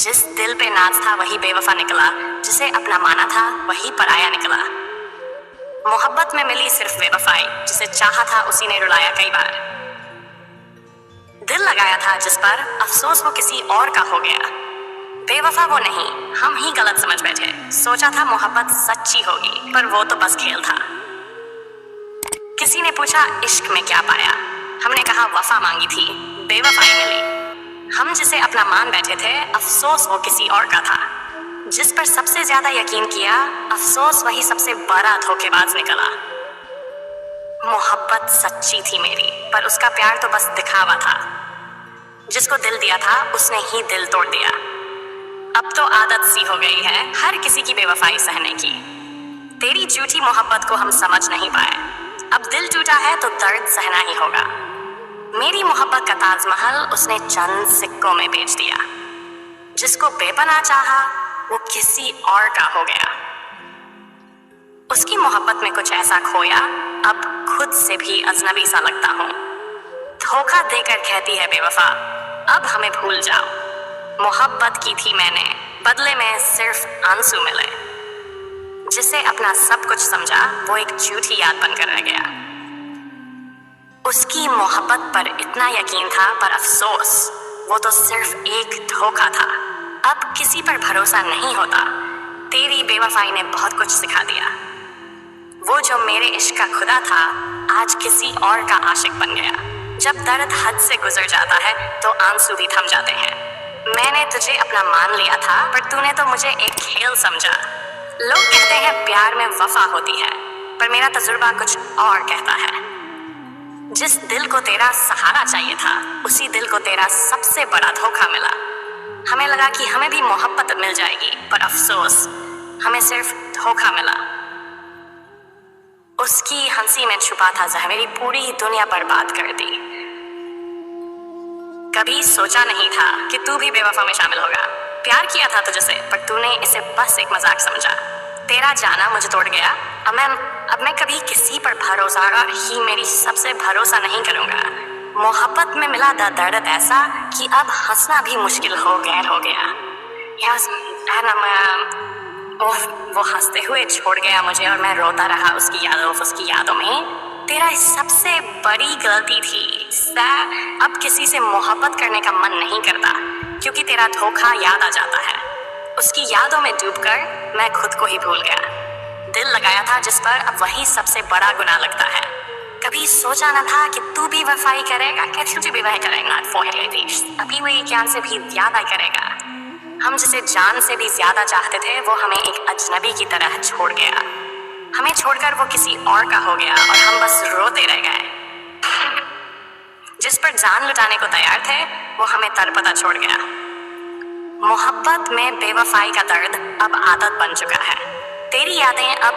जिस दिल पे नाज था वही बेवफा निकला, जिसे अपना माना था वही पराया निकला। मोहब्बत में मिली सिर्फ बेवफाई, जिसे चाहा था उसी ने रुलाया कई बार। दिल लगाया था जिस पर, अफसोस वो किसी और का हो गया। बेवफा वो नहीं, हम ही गलत समझ बैठे। सोचा था मोहब्बत सच्ची होगी, पर वो तो बस खेल था। किसी ने पूछा इश्क में क्या पाया, हमने कहा वफा मांगी थी, बेवफाई मिली। हम जिसे अपना मान बैठे थे, अफसोस वो किसी और का था। जिस पर सबसे ज्यादा यकीन किया, अफसोस वही सबसे बड़ा धोखेबाज निकला। मोहब्बत सच्ची थी मेरी, पर उसका प्यार तो बस दिखावा था। जिसको दिल दिया था उसने ही दिल तोड़ दिया। अब तो आदत सी हो गई है हर किसी की बेवफाई सहने की। तेरी झूठी मोहब्बत को हम समझ नहीं पाए, अब दिल टूटा है तो दर्द सहना ही होगा। मेरी मोहब्बत का ताजमहल उसने चंद सिक्कों में बेच दिया। जिसको बेपनाह चाहा वो किसी और का हो गया। उसकी मोहब्बत में कुछ ऐसा खोया, अब खुद से भी अजनबी सा लगता हूँ। धोखा देकर कहती है बेवफा, अब हमें भूल जाओ। मोहब्बत की थी मैंने, बदले में सिर्फ आंसू मिले। जिसे अपना सब कुछ समझा वो एक झूठी याद बनकर रह गया। उसकी मोहब्बत पर इतना यकीन था, पर अफसोस वो तो सिर्फ एक धोखा था। अब किसी पर भरोसा नहीं होता। तेरी बेवफाई ने बहुत कुछ सिखा दिया। वो जो मेरे इश्क का खुदा था, आज किसी और का आशिक बन गया। जब दर्द हद से गुजर जाता है तो आंसू भी थम जाते हैं। मैंने तुझे अपना मान लिया था, पर तूने तो मुझे एक खेल समझा। लोग कहते हैं प्यार में वफा होती है, पर मेरा तजुर्बा कुछ और कहता है। जिस दिल को तेरा सहारा चाहिए था, उसी दिल को तेरा सबसे बड़ा धोखा मिला। हमें लगा कि हमें भी मोहब्बत मिल जाएगी, पर अफसोस हमें सिर्फ धोखा मिला। उसकी हंसी में छुपा था जहर, मेरी पूरी दुनिया बर्बाद कर दी। कभी सोचा नहीं था कि तू भी बेवफा में शामिल होगा। प्यार किया था तुझसे, पर तूने इसे बस एक मजाक समझा। तेरा जाना मुझे तोड़ गया। अब मैं कभी किसी पर भरोसा ही मेरी सबसे भरोसा नहीं करूंगा। मोहब्बत में मिला दर्द ऐसा कि अब हंसना भी मुश्किल हो गया। वो हंसते हुए छोड़ गया मुझे और मैं रोता रहा उसकी यादों में। तेरा सबसे बड़ी गलती थी। अब किसी से मोहब्बत करने का मन नहीं करता, क्योंकि तेरा धोखा याद आ जाता है। उसकी यादों में डूबकर मैं खुद को ही भूल गया। दिल लगाया था जिस पर, अब वही सबसे बड़ा गुनाह लगता है। कभी सोचा न था कि तू भी वफाई करेगा, क्या तुझे विवाह करेगा। अभी वही ज्ञान से भी ज्यादा करेगा। हम जिसे जान से भी ज्यादा चाहते थे, वो हमें एक अजनबी की तरह छोड़ गया। हमें छोड़कर वो किसी और का हो गया और हम बस रोते रह गए। जिस पर जान लुटाने को तैयार थे, वो हमें तड़पता छोड़ गया। मोहब्बत में बेवफाई का दर्द अब आदत बन चुका है। तेरी यादें अब